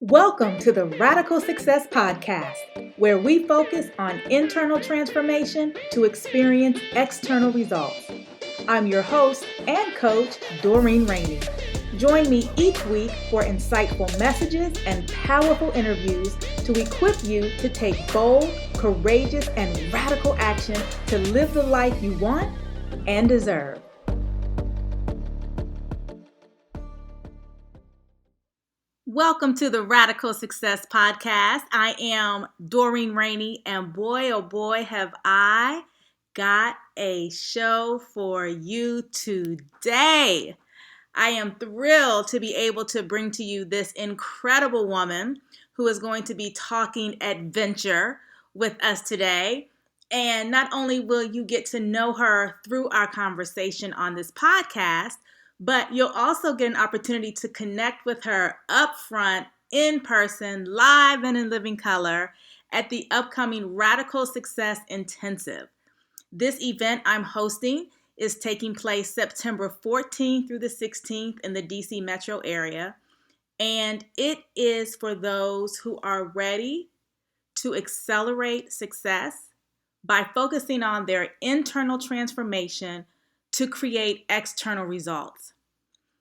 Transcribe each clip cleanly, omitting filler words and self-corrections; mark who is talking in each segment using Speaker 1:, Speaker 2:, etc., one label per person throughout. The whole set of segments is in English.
Speaker 1: Welcome to the Radical Success Podcast, where we focus on internal transformation to experience external results. I'm your host and coach, Doreen Rainey. Join me each week for insightful messages and powerful interviews to equip you to take bold, courageous, and radical action to live the life you want and deserve. Welcome to the Radical Success Podcast. I am Doreen Rainey, and boy, oh boy, have I got a show for you today. I am thrilled to be able to bring to you this incredible woman who is going to be talking adventure with us today. And not only will you get to know her through our conversation on this podcast, but you'll also get an opportunity to connect with her up front, in person, live and in living color at the upcoming Radical Success Intensive. This event I'm hosting is taking place September 14th through the 16th in the DC metro area. And it is for those who are ready to accelerate success by focusing on their internal transformation to create external results.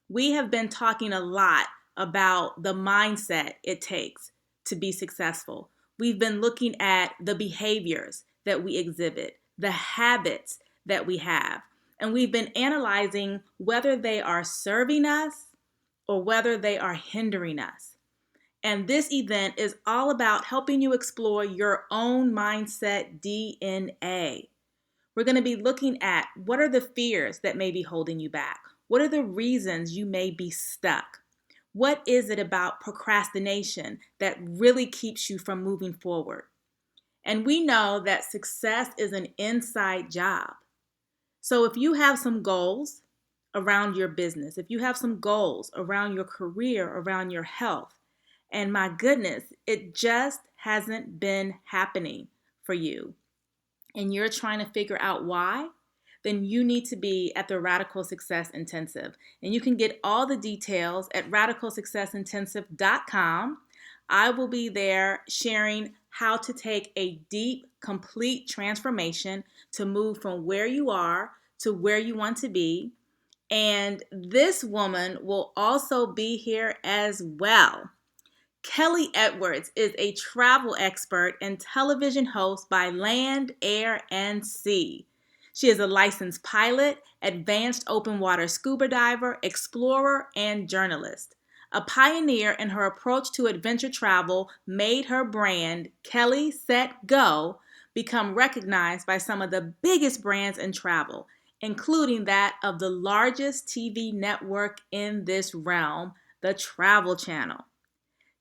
Speaker 1: We have been talking a lot about the mindset it takes to be successful. We've been looking at the behaviors that we exhibit, the habits that we have, and we've been analyzing whether they are serving us or whether they are hindering us. And this event is all about helping you explore your own mindset DNA. We're going to be looking at what are the fears that may be holding you back? What are the reasons you may be stuck? What is it about procrastination that really keeps you from moving forward? And we know that success is an inside job. So if you have some goals around your business, if you have some goals around your career, around your health, and my goodness, it just hasn't been happening for you, and you're trying to figure out why, then you need to be at the Radical Success Intensive. And you can get all the details at radicalsuccessintensive.com. I will be there sharing how to take a deep, complete transformation to move from where you are to where you want to be. And this woman will also be here as well. Kellee Edwards is a travel expert and television host by land, air, and sea. She is a licensed pilot, advanced open water scuba diver, explorer, and journalist. A pioneer in her approach to adventure travel made her brand, Kellee Set Go, become recognized by some of the biggest brands in travel, including that of the largest TV network in this realm, the Travel Channel.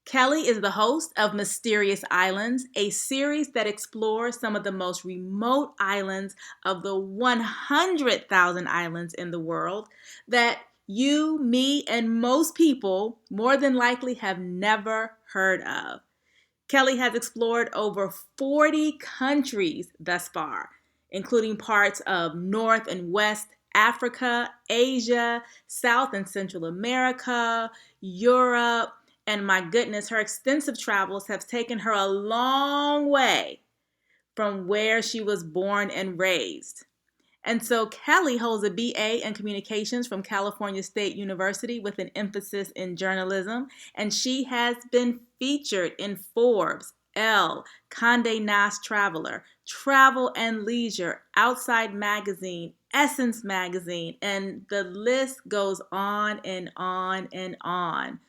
Speaker 1: Kellee is the host of Mysterious Islands, a series that explores some of the most remote islands of the 100,000 islands in the world that you, me, and most people more than likely have never heard of. Kellee has explored over 40 countries thus far, including parts of North and West Africa, Asia, South and Central America, Europe. And my goodness, her extensive travels have taken her a long way from where she was born and raised. And so Kellee holds a BA in communications from California State University with an emphasis in journalism. And she has been featured in Forbes, Elle, Condé Nast Traveler, Travel and Leisure, Outside Magazine, Essence Magazine, and the list goes on and on and on.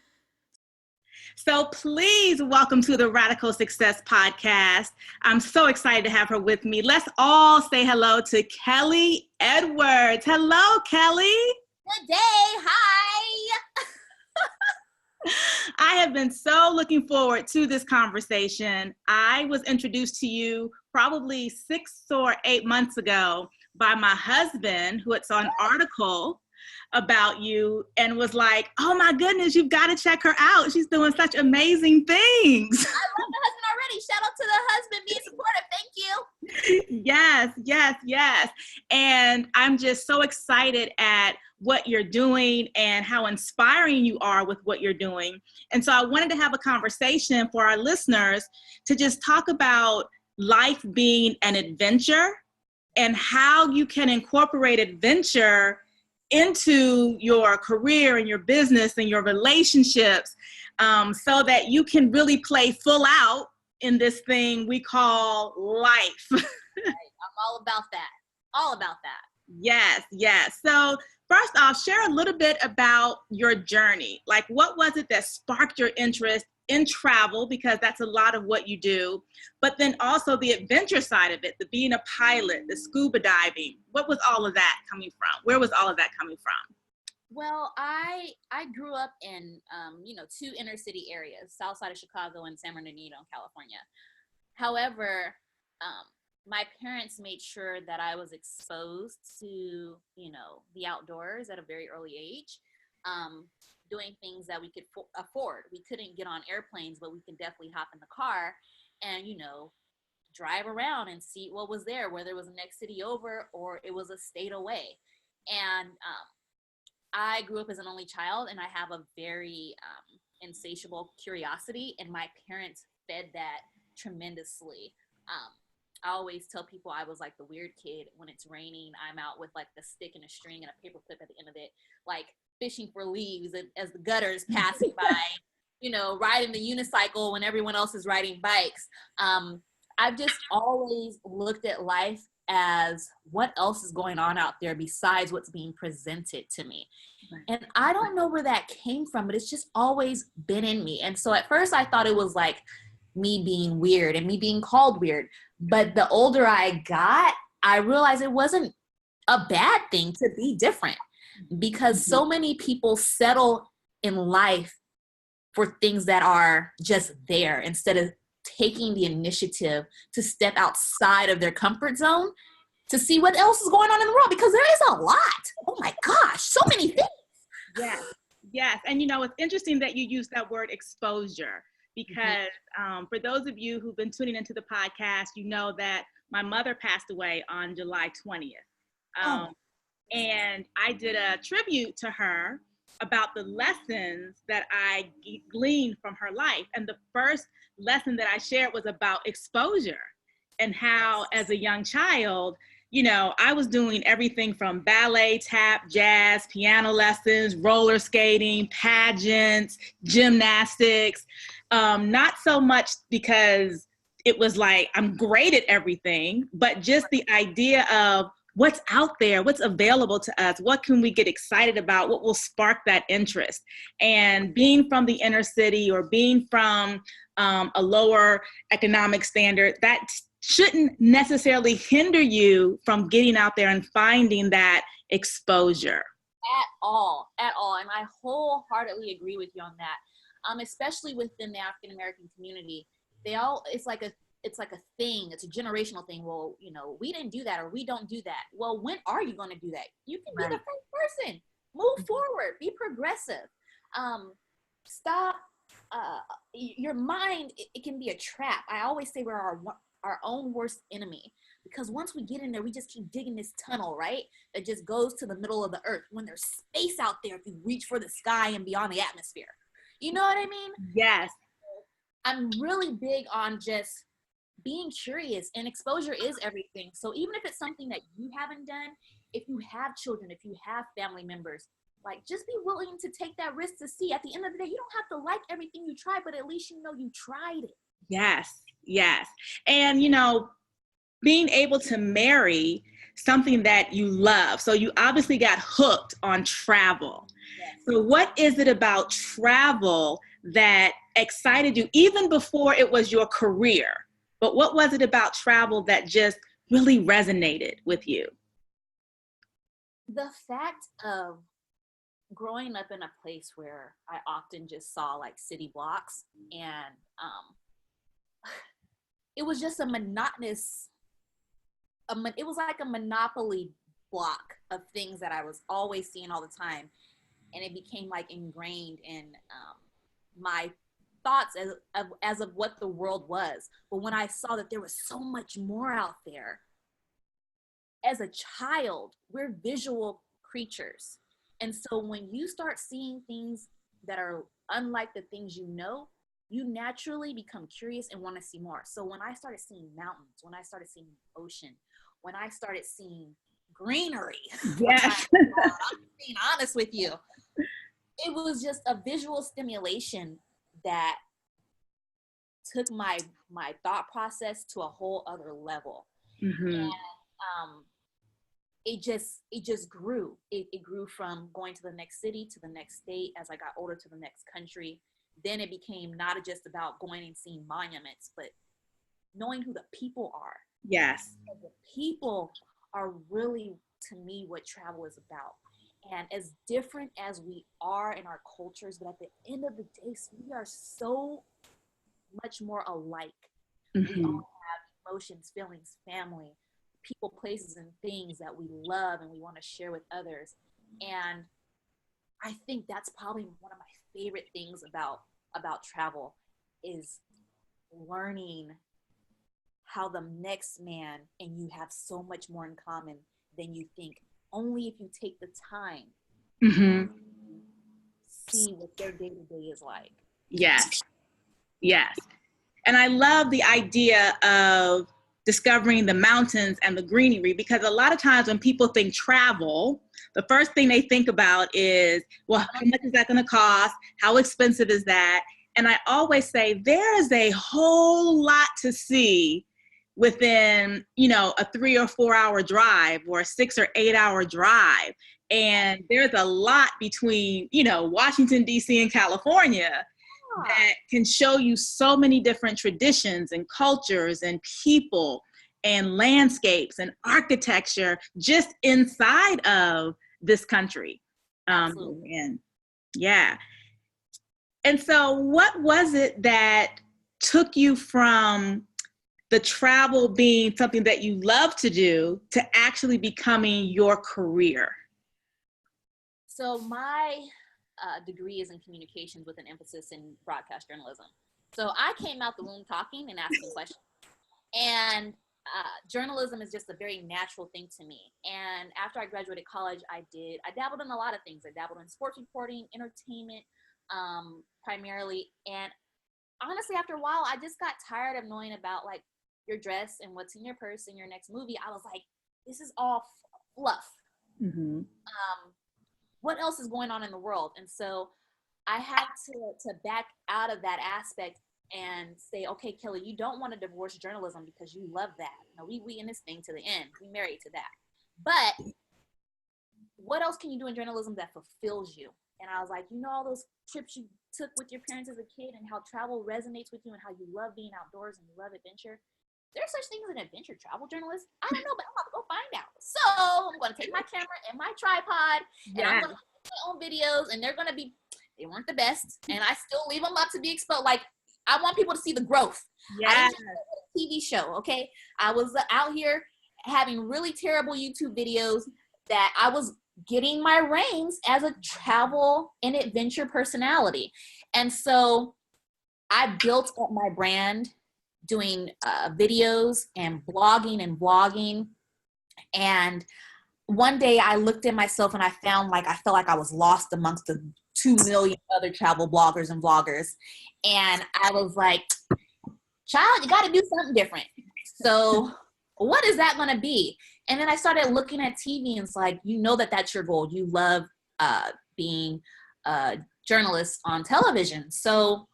Speaker 1: So please welcome to the Radical Success Podcast. I'm so excited to have her with me. Let's all say hello to Kellee Edwards. Hello, Kellee.
Speaker 2: Good day. Hi.
Speaker 1: I have been so looking forward to this conversation. I was introduced to you probably 6 or 8 months ago by my husband, who had saw an article about you and was like, oh my goodness, you've got to check her out. She's doing such amazing things.
Speaker 2: I love the husband already. Shout out to the husband being supportive. Thank you.
Speaker 1: Yes. And I'm just so excited at what you're doing and how inspiring you are with what you're doing. And so I wanted to have a conversation for our listeners to just talk about life being an adventure and how you can incorporate adventure into your career and your business and your relationships, so that you can really play full out in this thing we call life.
Speaker 2: Right. I'm all about that. All about that.
Speaker 1: Yes, yes. So first off, share a little bit about your journey. Like, what was it that sparked your interest in travel? Because that's a lot of what you do. But then also the adventure side of it, the being a pilot, the scuba diving. What was all of that coming from? Where was all of that coming from?
Speaker 2: Well, I grew up in two inner city areas, south side of Chicago and San Bernardino, California. However, my parents made sure that I was exposed to, the outdoors at a very early age, doing things that we could afford. We couldn't get on airplanes, but we could definitely hop in the car and, drive around and see what was there, whether it was the next city over or it was a state away. And I grew up as an only child, and I have a very insatiable curiosity, and my parents fed that tremendously. I always tell people I was like the weird kid. When it's raining, I'm out with like the stick and a string and a paper clip at the end of it, like fishing for leaves as the gutter is passing by, riding the unicycle when everyone else is riding bikes. I've just always looked at life as what else is going on out there besides what's being presented to me. And I don't know where that came from, but it's just always been in me. And so at first I thought it was like me being weird and me being called weird. But the older I got, I realized it wasn't a bad thing to be different, because so many people settle in life for things that are just there instead of taking the initiative to step outside of their comfort zone to see what else is going on in the world, because there is a lot. Oh my gosh, so many things.
Speaker 1: Yes, yes. And it's interesting that you use that word exposure, because for those of you who've been tuning into the podcast, you know that my mother passed away on July 20th. And I did a tribute to her about the lessons that I gleaned from her life. And the first lesson that I shared was about exposure, and how as a young child, I was doing everything from ballet, tap, jazz, piano lessons, roller skating, pageants, gymnastics. Not so much because it was like I'm great at everything, but just the idea of what's out there, what's available to us, what can we get excited about, what will spark that interest. And being from the inner city, or being from a lower economic standard, that shouldn't necessarily hinder you from getting out there and finding that exposure.
Speaker 2: At all. And I wholeheartedly agree with you on that. Especially within the African American community, it's like a thing. It's a generational thing. Well, we didn't do that, or we don't do that. Well, when are you going to do that? You can be the first person. Move forward. Be progressive. Stop. Your mind, it can be a trap. I always say we're our own worst enemy, because once we get in there, we just keep digging this tunnel, right? That just goes to the middle of the earth, when there's space out there if you reach for the sky and beyond the atmosphere. You know what I mean?
Speaker 1: Yes.
Speaker 2: I'm really big on just being curious, and exposure is everything. So even if it's something that you haven't done, if you have children, if you have family members, like, just be willing to take that risk to see. At the end of the day, you don't have to like everything you try, but at least you tried it.
Speaker 1: Yes, yes. And, being able to marry something that you love. So you obviously got hooked on travel.
Speaker 2: Yes.
Speaker 1: So what is it about travel that excited you, even before it was your career? But what was it about travel that just really resonated with you?
Speaker 2: The fact of growing up in a place where I often just saw like city blocks, and it was just a monotonous, it was like a monopoly block of things that I was always seeing all the time. And it became like ingrained in my thoughts as of what the world was. But when I saw that there was so much more out there, as a child, we're visual creatures. And so when you start seeing things that are unlike the things you know, you naturally become curious and want to see more. So when I started seeing mountains, when I started seeing ocean, when I started seeing greenery,
Speaker 1: Yes.
Speaker 2: I'm being honest with you, it was just a visual stimulation that took my thought process to a whole other level.
Speaker 1: Mm-hmm.
Speaker 2: And it just grew. It grew from going to the next city, to the next state, as I got older, to the next country. Then it became not just about going and seeing monuments, but knowing who the people are.
Speaker 1: Yes.
Speaker 2: And the people are really, to me, what travel is about. And as different as we are in our cultures, but at the end of the day, we are so much more alike. We
Speaker 1: Mm-hmm.
Speaker 2: all have emotions, feelings, family, people, places, and things that we love and we want to share with others. And I think that's probably one of my favorite things about travel, is learning how the next man and you have so much more in common than you think, only if you take the time
Speaker 1: Mm-hmm.
Speaker 2: to see what their day-to-day is like.
Speaker 1: Yes. Yes. And I love the idea of discovering the mountains and the greenery, because a lot of times when people think travel, the first thing they think about is, well, how much is that going to cost? How expensive is that? And I always say there is a whole lot to see within, a 3 or 4 hour drive, or a 6 or 8 hour drive. And there's a lot between, Washington, D.C. and California that can show you so many different traditions and cultures and people and landscapes and architecture just inside of this country. And yeah. And so what was it that took you from the travel being something that you love to do to actually becoming your career?
Speaker 2: So my degree is in communications with an emphasis in broadcast journalism. So I came out the womb talking and asking questions. And journalism is just a very natural thing to me. And after I graduated college, I dabbled in a lot of things. I dabbled in sports reporting, entertainment, primarily. And honestly, after a while, I just got tired of knowing about like your dress and what's in your purse and your next movie. I was like, this is all fluff.
Speaker 1: Mm-hmm.
Speaker 2: What else is going on in the world? And so I had to back out of that aspect and say, okay, Kellee, you don't want to divorce journalism because you love that. No, we in this thing to the end. We married to that. But what else can you do in journalism that fulfills you? And I was like, all those trips you took with your parents as a kid and how travel resonates with you and how you love being outdoors and you love adventure. There's such things as an adventure travel journalist. I don't know, but I'm about to go find out. So I'm going to take my camera and my tripod, and I'm going to make my own videos, and they weren't the best, and I still leave them up to be exposed. Like, I want people to see the growth.
Speaker 1: Yes.
Speaker 2: I didn't just do a TV show, okay? I was out here having really terrible YouTube videos that I was getting my reins as a travel and adventure personality. And so I built up my brand doing videos and blogging and vlogging. And one day I looked at myself and I felt like I was lost amongst the 2 million other travel bloggers and vloggers. And I was like, child, you got to do something different. So what is that going to be? And then I started looking at TV and it's like, that's your goal. You love being a journalist on television. So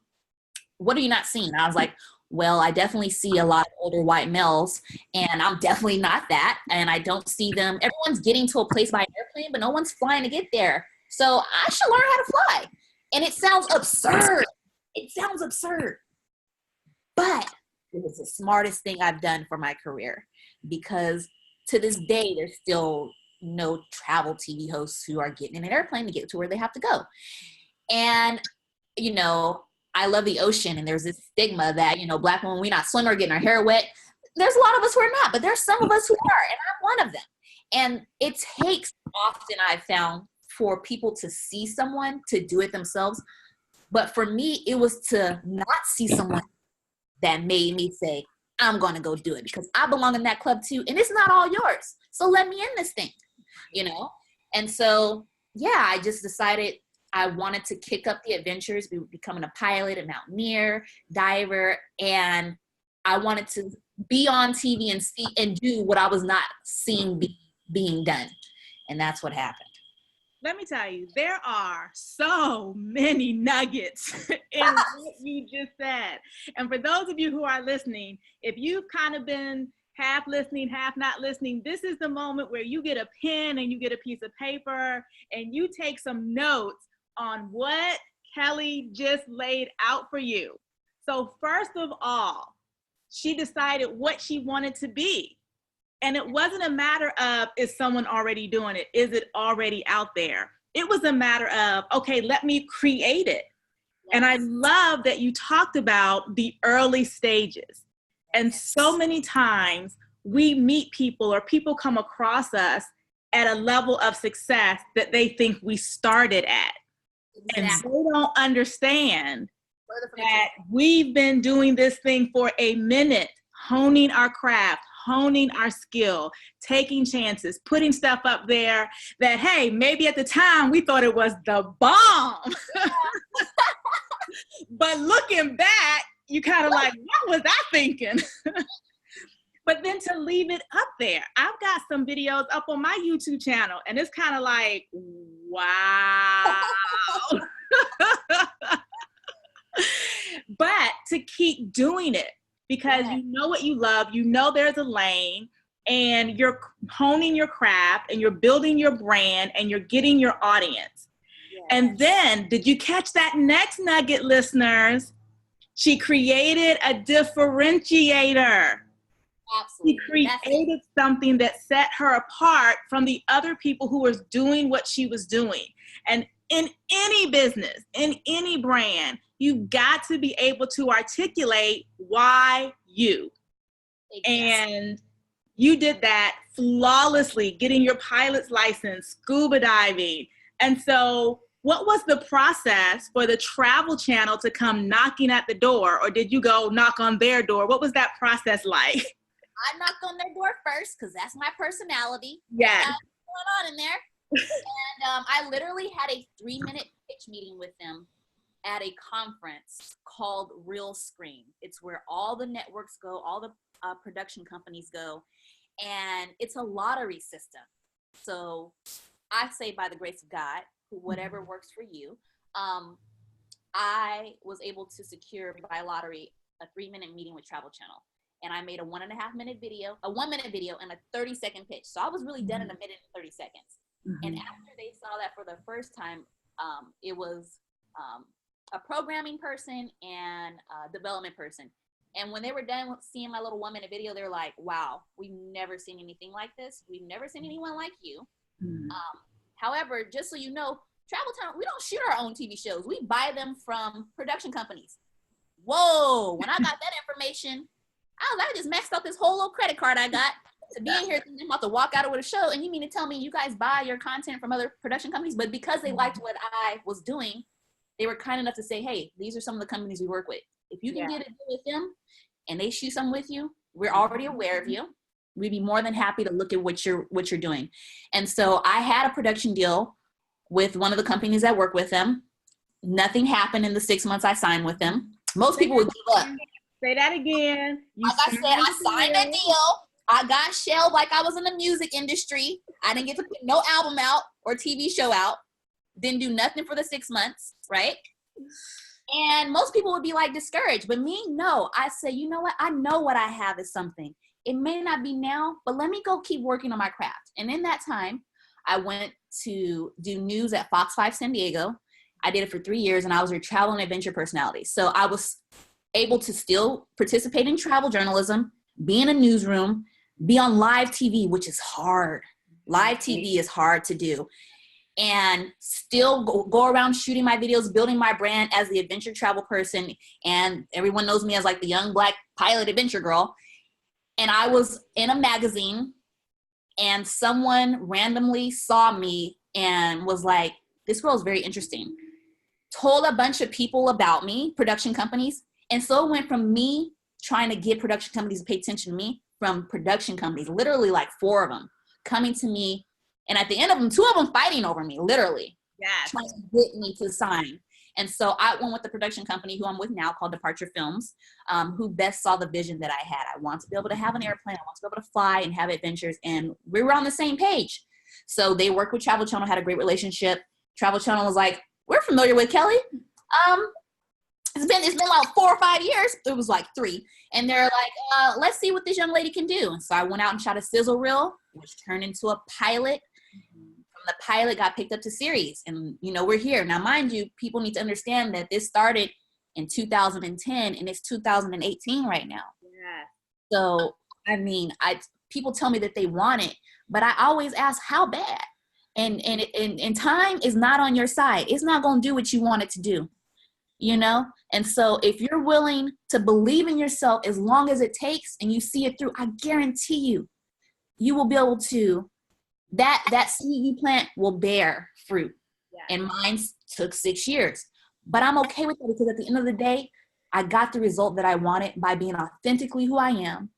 Speaker 2: what are you not seeing? And I was like, well, I definitely see a lot of older white males, and I'm definitely not that. And I don't see them. Everyone's getting to a place by airplane, but no one's flying to get there. So I should learn how to fly. And it sounds absurd. But it was the smartest thing I've done for my career, because to this day, there's still no travel TV hosts who are getting in an airplane to get to where they have to go. And, I love the ocean, and there's this stigma that, Black women, we're not swimmer, getting our hair wet. There's a lot of us who are not, but there's some of us who are, and I'm one of them. And it takes often, I've found, for people to see someone to do it themselves. But for me, it was to not see someone that made me say, I'm going to go do it because I belong in that club too. And it's not all yours. So let me in this thing, And so yeah, I just decided I wanted to kick up the adventures, becoming a pilot, a mountaineer, diver, and I wanted to be on TV and see and do what I was not seeing being done. And that's what happened.
Speaker 1: Let me tell you, there are so many nuggets in what you just said. And for those of you who are listening, if you've kind of been half listening, half not listening, this is the moment where you get a pen and you get a piece of paper and you take some notes on what Kellee just laid out for you. So first of all, she decided what she wanted to be. And it wasn't a matter of, is someone already doing it? Is it already out there? It was a matter of, okay, let me create it. Yes. And I love that you talked about the early stages. And so many times we meet people or people come across us at a level of success that they think we started at. Exactly. And they don't understand that we've been doing this thing for a minute, honing our craft, honing our skill, taking chances, putting stuff up there that, hey, maybe at the time we thought it was the bomb. But looking back, you kind of like, what was I thinking? But then to leave it up there, I've got some videos up on my YouTube channel, and it's kind of like, wow. But to keep doing it, because you know what you love, you know there's a lane, and you're honing your craft, and you're building your brand, and you're getting your audience. Yes. And then, did you catch that next nugget, listeners? She created a differentiator. Absolutely. She created something that set her apart from the other people who was doing what she was doing. And in any business, in any brand, you've got to be able to articulate why you. Exactly. And you did that flawlessly, getting your pilot's license, scuba diving. And so what was the process for the Travel Channel to come knocking at the door? Or did you go knock on their door? What was that process like?
Speaker 2: I knocked on their door first because that's my personality.
Speaker 1: Yeah.
Speaker 2: What's going on in there? And I literally had a 3-minute pitch meeting with them at a conference called Real Screen. It's where all the networks go, all the production companies go, and it's a lottery system. So I say, by the grace of God, whatever works for you, I was able to secure by lottery a 3-minute meeting with Travel Channel. And I made a 1.5-minute video, a 1-minute video, and a 30-second pitch. So I was really done in a minute and 30 seconds. Mm-hmm. And after they saw that for the first time, it was a programming person and a development person. And when they were done with seeing my little 1-minute video, they were like, wow, we've never seen anything like this. We've never seen anyone like you. Mm-hmm. However, just so you know, Travel Channel, we don't shoot our own TV shows. We buy them from production companies. Whoa, when I got that information, I just maxed out this whole little credit card I got to be in here thinking I'm about to walk out with a show. And you mean to tell me you guys buy your content from other production companies? But because they liked what I was doing, they were kind enough to say, hey, these are some of the companies we work with. If you can get a deal with them and they shoot something with you, we're already aware of you. We'd be more than happy to look at what you're doing. And so I had a production deal with one of the companies that work with them. Nothing happened in the 6 months I signed with them. Most people would give up.
Speaker 1: Say that again.
Speaker 2: Like I said, I signed a deal. I got shelled like I was in the music industry. I didn't get to put no album out or TV show out. Didn't do nothing for the 6 months, right? And most people would be like discouraged. But me, no. I say, you know what? I know what I have is something. It may not be now, but let me go keep working on my craft. And in that time, I went to do news at Fox 5 San Diego. I did it for 3 years, and I was a travel and adventure personality. So I was able to still participate in travel journalism, be in a newsroom, be on live TV, which is hard. Live TV is hard to do. And still go around shooting my videos, building my brand as the adventure travel person. And everyone knows me as like the young black pilot adventure girl. And I was in a magazine, and someone randomly saw me and was like, this girl is very interesting. Told a bunch of people about me, production companies. And so it went from me trying to get production companies to pay attention to me, from production companies, literally like 4 of them, coming to me And at the end of them, 2 of them fighting over me, literally.
Speaker 1: Yes.
Speaker 2: Trying to get me to sign. And so I went with the production company who I'm with now called Departure Films, who best saw the vision that I had. I want to be able to have an airplane. I want to be able to fly and have adventures. And we were on the same page. So they worked with Travel Channel, had a great relationship. Travel Channel was like, we're familiar with Kellee. It's been like 4 or 5 years. It was like 3. And they're like, let's see what this young lady can do. And so I went out and shot a sizzle reel, which turned into a pilot. From the pilot got picked up to series. And, we're here. Now, mind you, people need to understand that this started in 2010 and it's 2018 right now.
Speaker 1: Yeah.
Speaker 2: So, I mean, people tell me that they want it, but I always ask how bad. And time is not on your side. It's not going to do what you want it to do. And so if you're willing to believe in yourself as long as it takes and you see it through, I guarantee you will be able to, that seed you plant will bear fruit. Yeah. And mine took 6 years, but I'm okay with it because at the end of the day, I got the result that I wanted by being authentically who I am,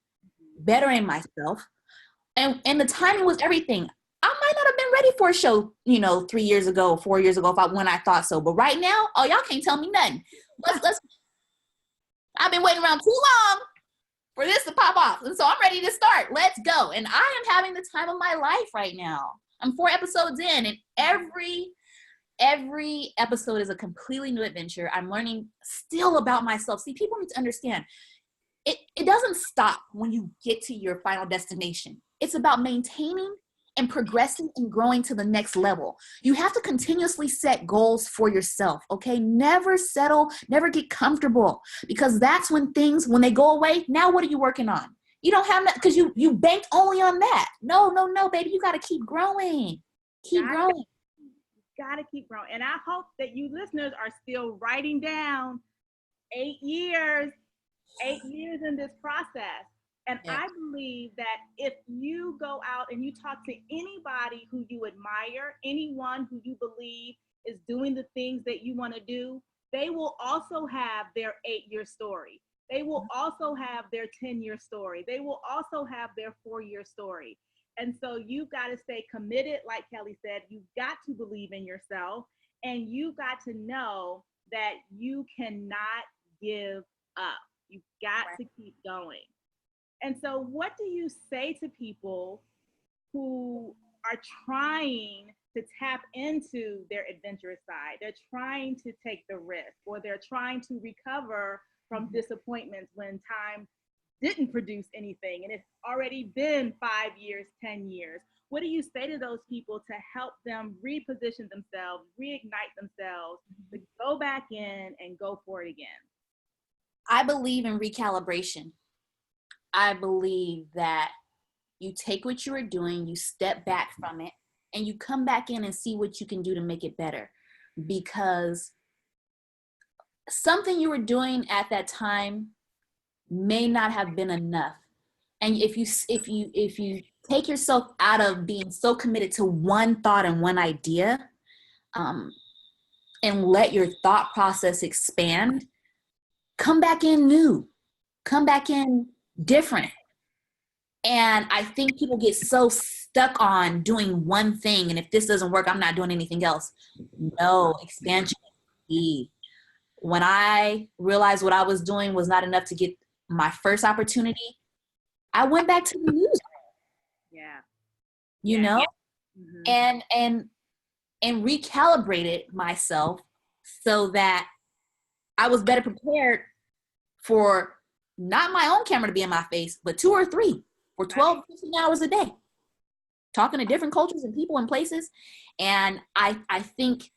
Speaker 2: bettering myself. And the timing was everything. I might not have been ready for a show, 3 years ago, 4 years ago, when I thought so. But right now, y'all can't tell me nothing. I've been waiting around too long for this to pop off. And so I'm ready to start. Let's go. And I am having the time of my life right now. I'm 4 episodes in, and every episode is a completely new adventure. I'm learning still about myself. See, people need to understand it doesn't stop when you get to your final destination. It's about maintaining and progressing and growing to the next level. You have to continuously set goals for yourself, okay? Never settle, never get comfortable, because that's when they go away, now what are you working on? You don't have that because you banked only on that. No, baby, you got to keep growing. Keep growing.
Speaker 1: Got to keep growing. And I hope that you listeners are still writing down 8 years in this process. And yeah. I believe that if you go out and you talk to anybody who you admire, anyone who you believe is doing the things that you want to do, they will also have their 8-year story. They will also have their 10-year story. They will also have their 4-year story. And so you've got to stay committed, like Kellee said. You've got to believe in yourself, and you've got to know that you cannot give up. You've got to keep going. And so what do you say to people who are trying to tap into their adventurous side? They're trying to take the risk, or they're trying to recover from disappointments when time didn't produce anything and it's already been 5 years, 10 years. What do you say to those people to help them reposition themselves, reignite themselves, to go back in and go for it again?
Speaker 2: I believe in recalibration. I believe that you take what you were doing, you step back from it, and you come back in and see what you can do to make it better. Because something you were doing at that time may not have been enough. And if you take yourself out of being so committed to one thought and one idea, and let your thought process expand, come back in new, come back in different. And I think people get so stuck on doing one thing, and if this doesn't work, I'm not doing anything else. No, expansion is key. When I realized what I was doing was not enough to get my first opportunity, I went back to the news.
Speaker 1: Yeah.
Speaker 2: You know? Mm-hmm. And recalibrated myself so that I was better prepared for not my own camera to be in my face, but 2 or 3 for 12, 15 hours a day, talking to different cultures and people and places. And I think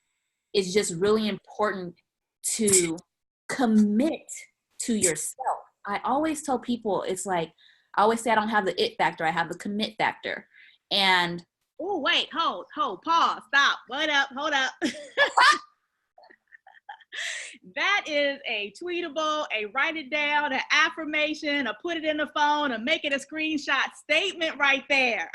Speaker 2: it's just really important to commit to yourself. I always tell people, it's like, I always say I don't have the it factor, I have the commit factor. And
Speaker 1: oh, wait, hold, pause, stop, hold up. That is a tweetable, a write it down, an affirmation, a put it in the phone, a make it a screenshot statement right there.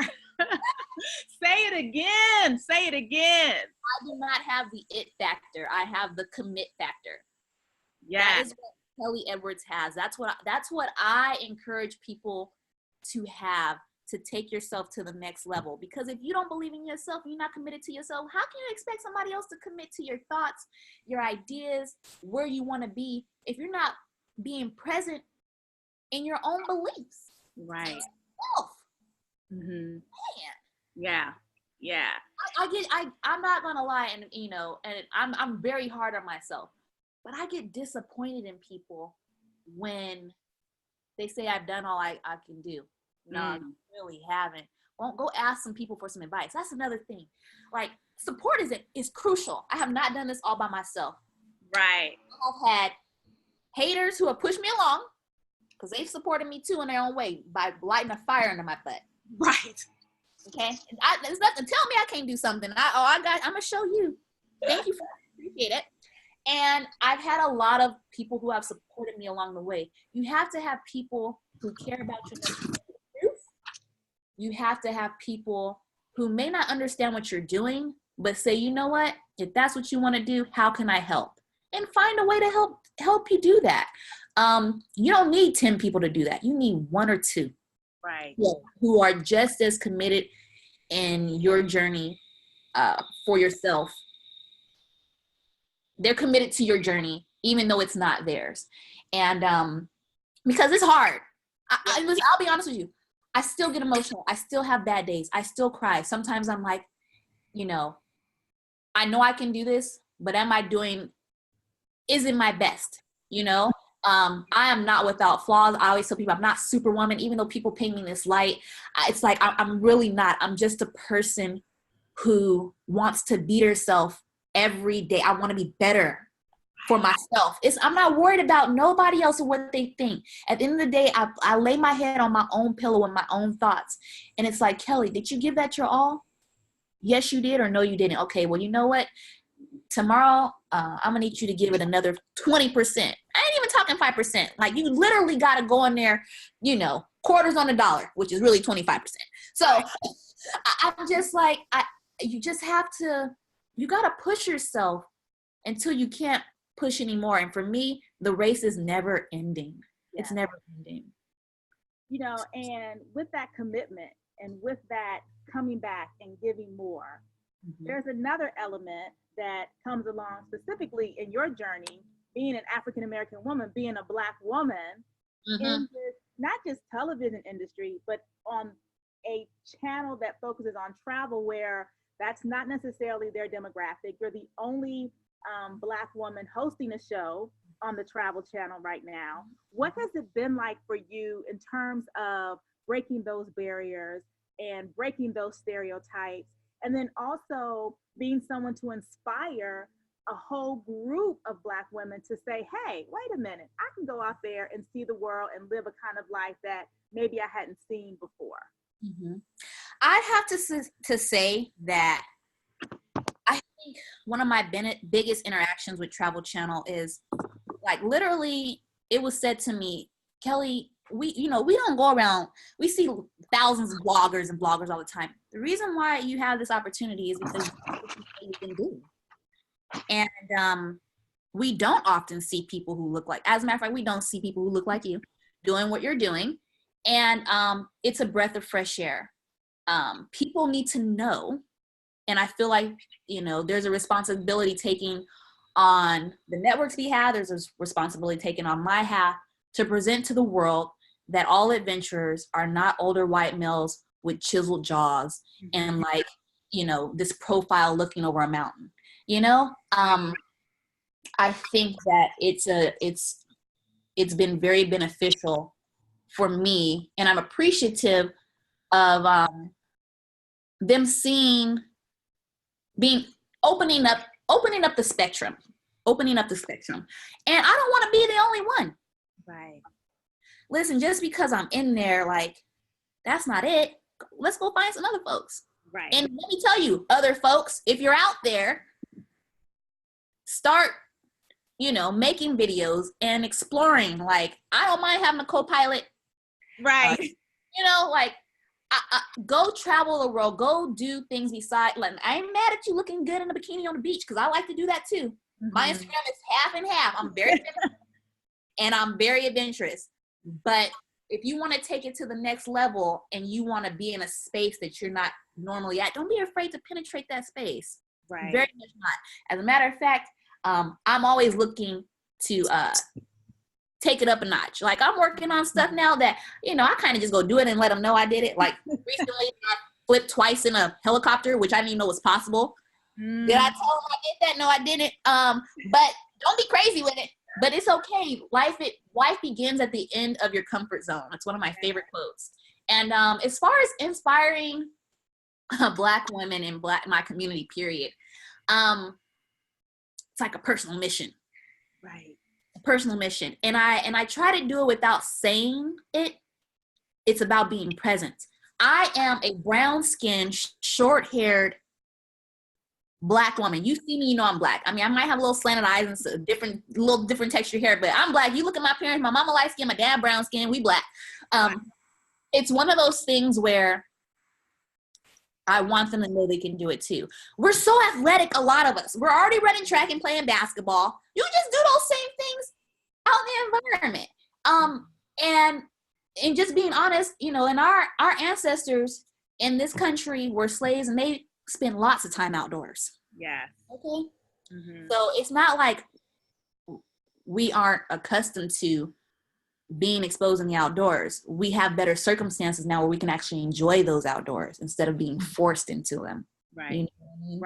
Speaker 1: Say it again.
Speaker 2: I do not have the it factor. I have the commit factor. Yeah. That is what Kellee Edwards has. That's what I encourage people to have. to take yourself to the next level. Because if you don't believe in yourself, you're not committed to yourself, how can you expect somebody else to commit to your thoughts, your ideas, where you want to be, if you're not being present in your own beliefs?
Speaker 1: Right.
Speaker 2: Mm-hmm. Man.
Speaker 1: Yeah. Yeah.
Speaker 2: I'm not gonna lie, and I'm very hard on myself, but I get disappointed in people when they say I've done all I can do. No, you really haven't. Won't go ask some people for some advice. That's another thing. Like, support is crucial. I have not done this all by myself.
Speaker 1: Right.
Speaker 2: I've had haters who have pushed me along because they've supported me too in their own way by lighting a fire under my butt.
Speaker 1: Right.
Speaker 2: Okay. There's nothing. Tell me I can't do something. I'm gonna show you. Thank you for that. Appreciate it. And I've had a lot of people who have supported me along the way. You have to have people who care about your truth. You have to have people who may not understand what you're doing, but say, you know what? If that's what you want to do, how can I help? And find a way to help you do that. You don't need 10 people to do that. You need 1 or 2.
Speaker 1: Right.
Speaker 2: Who are just as committed in your journey for yourself. They're committed to your journey, even though it's not theirs. And because it's hard. I'll be honest with you. I still get emotional. I still have bad days. I still cry. Sometimes I'm like, I know I can do this, but isn't my best, I am not without flaws. I always tell people I'm not Superwoman, even though people paint me in this light. It's like, I'm really not. I'm just a person who wants to beat herself every day. I want to be better for myself. I'm not worried about nobody else or what they think. At the end of the day, I lay my head on my own pillow with my own thoughts. And it's like, Kellee, did you give that your all? Yes, you did, or no, you didn't. Okay, well, you know what? Tomorrow, I'm going to need you to give it another 20%. I ain't even talking 5%. Like, you literally got to go in there, quarters on the dollar, which is really 25%. So I'm just like, you just have to, you got to push yourself until you can't push anymore. And for me, the race is never ending. Yeah. It's never ending.
Speaker 1: And with that commitment and with that coming back and giving more, there's another element that comes along specifically in your journey, being an African-American woman, being a Black woman in this, not just television industry, but on a channel that focuses on travel where that's not necessarily their demographic. You're the only Black woman hosting a show on the Travel Channel right now. What has it been like for you in terms of breaking those barriers and breaking those stereotypes, and then also being someone to inspire a whole group of Black women to say, hey, wait a minute, I can go out there and see the world and live a kind of life that maybe I hadn't seen before?
Speaker 2: I'd have to say that I think one of my biggest interactions with Travel Channel is, like, literally, it was said to me, Kellee, we don't go around, we see thousands of bloggers and bloggers all the time. The reason why you have this opportunity is because you can do. And we don't often see people who look like, as a matter of fact, we don't see people who look like you doing what you're doing. And it's a breath of fresh air. People need to know. And I feel like, there's a responsibility taking on the networks we have. There's a responsibility taken on my half to present to the world that all adventurers are not older white males with chiseled jaws and like, this profile looking over a mountain. I think that it's been very beneficial for me, and I'm appreciative of them opening up the spectrum. And I don't want to be the only one.
Speaker 1: Right.
Speaker 2: Listen, just because I'm in there, like, that's not it. Let's go find some other folks.
Speaker 1: Right.
Speaker 2: And let me tell you, other folks, if you're out there, start, making videos and exploring. Like, I don't mind having a co-pilot.
Speaker 1: Right.
Speaker 2: Go travel the world. Go do things beside. Like, I ain't mad at you looking good in a bikini on the beach, because I like to do that too. My Instagram is half and half. I'm very and I'm very adventurous. But if you want to take it to the next level and you want to be in a space that you're not normally at, don't be afraid to penetrate that space.
Speaker 1: Right.
Speaker 2: Very much not. As a matter of fact, I'm always looking to take it up a notch. Like, I'm working on stuff now that, I kind of just go do it and let them know I did it. Like, recently I flipped twice in a helicopter, which I didn't even know was possible. Did I tell them I did that? No, I didn't. But don't be crazy with it. But it's okay. Life begins at the end of your comfort zone. It's one of my favorite quotes. And as far as inspiring Black women in my community, period, it's like a personal mission.
Speaker 1: Right.
Speaker 2: A personal mission. And I try to do it without saying it. It's about being present. I am a brown-skinned, short-haired Black woman. You see me, you know I'm Black. I mean, I might have a little slanted eyes and little different texture hair, but I'm Black. You look at my parents, my mama light skin, my dad brown skin, we Black. It's one of those things where I want them to know they can do it too. We're so athletic, a lot of us. We're already running track and playing basketball. You just do those same things out in the environment. And just being honest, and our ancestors in this country were slaves, and they spend lots of time outdoors.
Speaker 1: Yeah.
Speaker 2: Okay. Mm-hmm. So it's not like we aren't accustomed to being exposed in the outdoors. We have better circumstances now where we can actually enjoy those outdoors instead of being forced into them.
Speaker 1: Right.
Speaker 2: You know what I mean?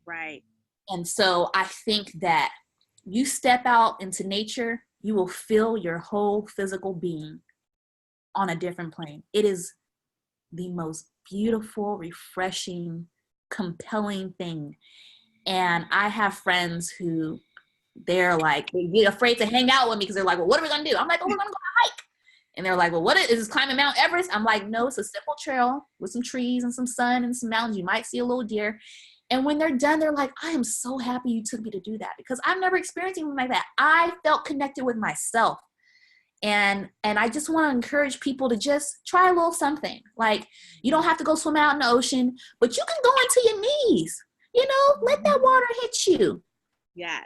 Speaker 1: Right.
Speaker 2: And so I think that you step out into nature, you will feel your whole physical being on a different plane. It is the most beautiful, refreshing, compelling thing. And I have friends who they're like, they get afraid to hang out with me because they're like, well, what are we going to do? I'm like, oh, we're going to go hike. And they're like, well, what is this, climbing Mount Everest? I'm like, no, it's a simple trail with some trees and some sun and some mountains. You might see a little deer. And when they're done, they're like, I am so happy you took me to do that, because I've never experienced anything like that. I felt connected with myself. And I just want to encourage people to just try a little something. Like, you don't have to go swim out in the ocean, but you can go into your knees. Let that water hit you.
Speaker 1: Yeah.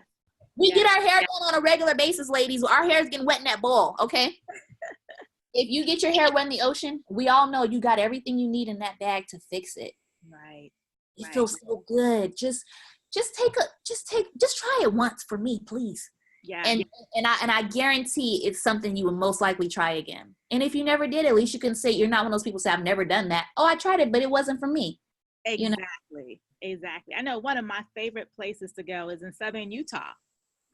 Speaker 2: We get our hair done on a regular basis, ladies. Our hair is getting wet in that bowl, okay? If you get your hair wet in the ocean, we all know you got everything you need in that bag to fix it.
Speaker 1: Right.
Speaker 2: It feels so good. Just try it once for me, please.
Speaker 1: Yeah.
Speaker 2: And I guarantee it's something you would most likely try again. And if you never did, at least you can say you're not one of those people who say, I've never done that. Oh, I tried it, but it wasn't for me.
Speaker 1: Exactly. Exactly. I know one of my favorite places to go is in southern Utah.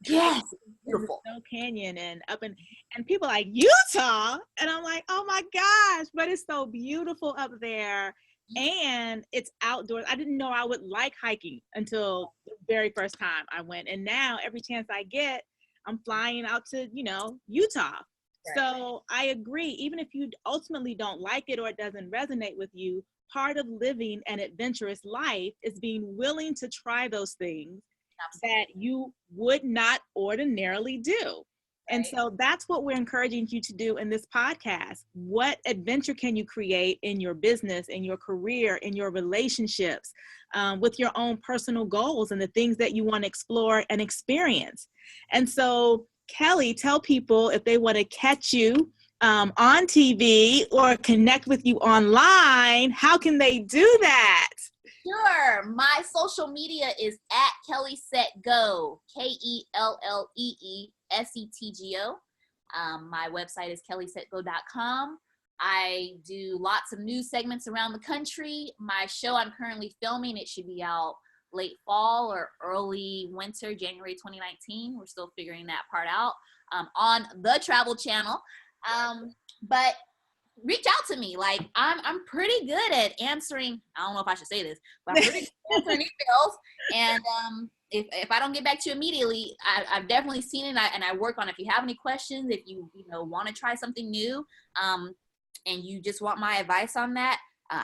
Speaker 2: Yes. Beautiful.
Speaker 1: Snow Canyon and and people like, Utah? And I'm like, oh my gosh, but it's so beautiful up there. And it's outdoors. I didn't know I would like hiking until the very first time I went. And now every chance I get, I'm flying out to, Utah. Right. So I agree. Even if you ultimately don't like it or it doesn't resonate with you, part of living an adventurous life is being willing to try those things that you would not ordinarily do. Right. And so that's what we're encouraging you to do in this podcast. What adventure can you create in your business, in your career, in your relationships, with your own personal goals and the things that you want to explore and experience? And so, Kellee, tell people if they want to catch you on TV or connect with you online, how can they do that?
Speaker 2: Sure. My social media is at Kellee Set Go, KELLEESETGO. My website is kelleesetgo.com. I do lots of news segments around the country. My show I'm currently filming, it should be out late fall or early winter, January 2019. We're still figuring that part out, on the Travel Channel. But reach out to me. Like, I'm pretty good at answering. I don't know if I should say this, but I'm pretty good at answering emails. And if I don't get back to you immediately, I've definitely seen it, and I work on it. If you have any questions, if you want to try something new, and you just want my advice on that,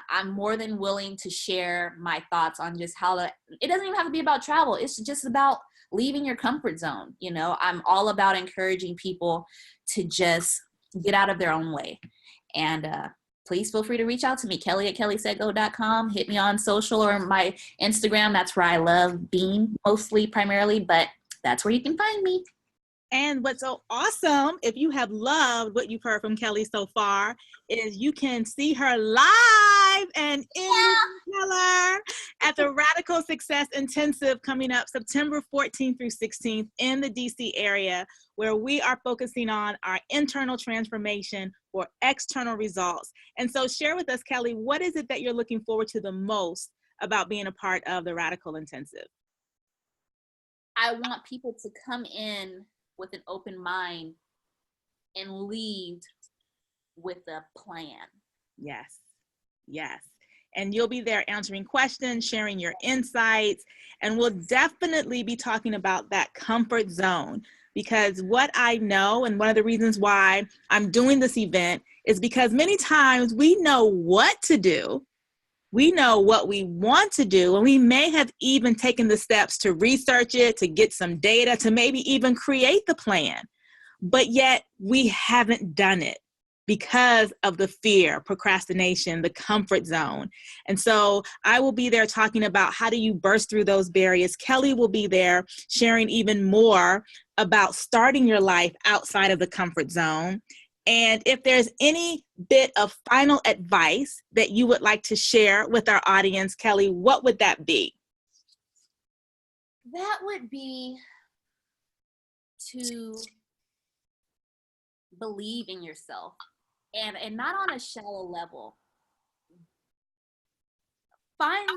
Speaker 2: I'm more than willing to share my thoughts on just how it doesn't even have to be about travel. It's just about leaving your comfort zone. I'm all about encouraging people to just get out of their own way. And please feel free to reach out to me, Kellee at kelleesetgo.com. Hit me on social or my Instagram. That's where I love being primarily, but that's where you can find me.
Speaker 1: And what's so awesome, if you have loved what you've heard from Kellee so far, is you can see her live and in color at the Radical Success Intensive coming up September 14th through 16th in the DC area, where we are focusing on our internal transformation for external results. And so share with us, Kellee, what is it that you're looking forward to the most about being a part of the Radical Intensive?
Speaker 2: I want people to come in with an open mind and leave with a plan.
Speaker 1: Yes. Yes. And you'll be there answering questions, sharing your insights, and we'll definitely be talking about that comfort zone, because what I know, and one of the reasons why I'm doing this event, is because many times we know what to do. We know what we want to do, and we may have even taken the steps to research it, to get some data, to maybe even create the plan, but yet we haven't done it because of the fear, procrastination, the comfort zone. And so I will be there talking about how do you burst through those barriers. Kellee will be there sharing even more about starting your life outside of the comfort zone. And if there's any bit of final advice that you would like to share with our audience, Kellee, what would that be?
Speaker 2: That would be to believe in yourself, and not on a shallow level. Find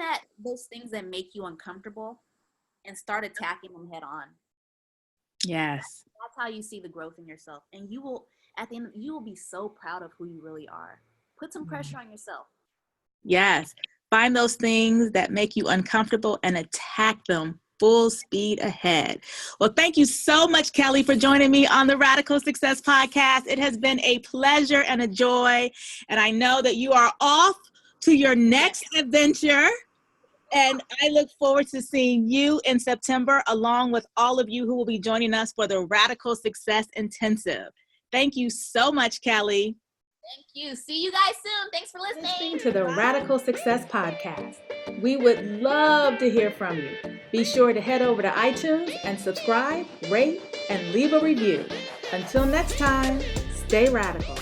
Speaker 2: those things that make you uncomfortable and start attacking them head on.
Speaker 1: Yes.
Speaker 2: That's how you see the growth in yourself. And you will, at the end, you will be so proud of who you really are. Put some pressure on yourself.
Speaker 1: Yes. Find those things that make you uncomfortable and attack them full speed ahead. Well, thank you so much, Kellee, for joining me on the Radical Success Podcast. It has been a pleasure and a joy. And I know that you are off to your next adventure. And I look forward to seeing you in September, along with all of you who will be joining us for the Radical Success Intensive. Thank you so much, Kellee.
Speaker 2: Thank you. See you guys soon. Thanks for listening
Speaker 1: to the Radical Success Podcast. We would love to hear from you. Be sure to head over to iTunes and subscribe, rate, and leave a review. Until next time, stay radical.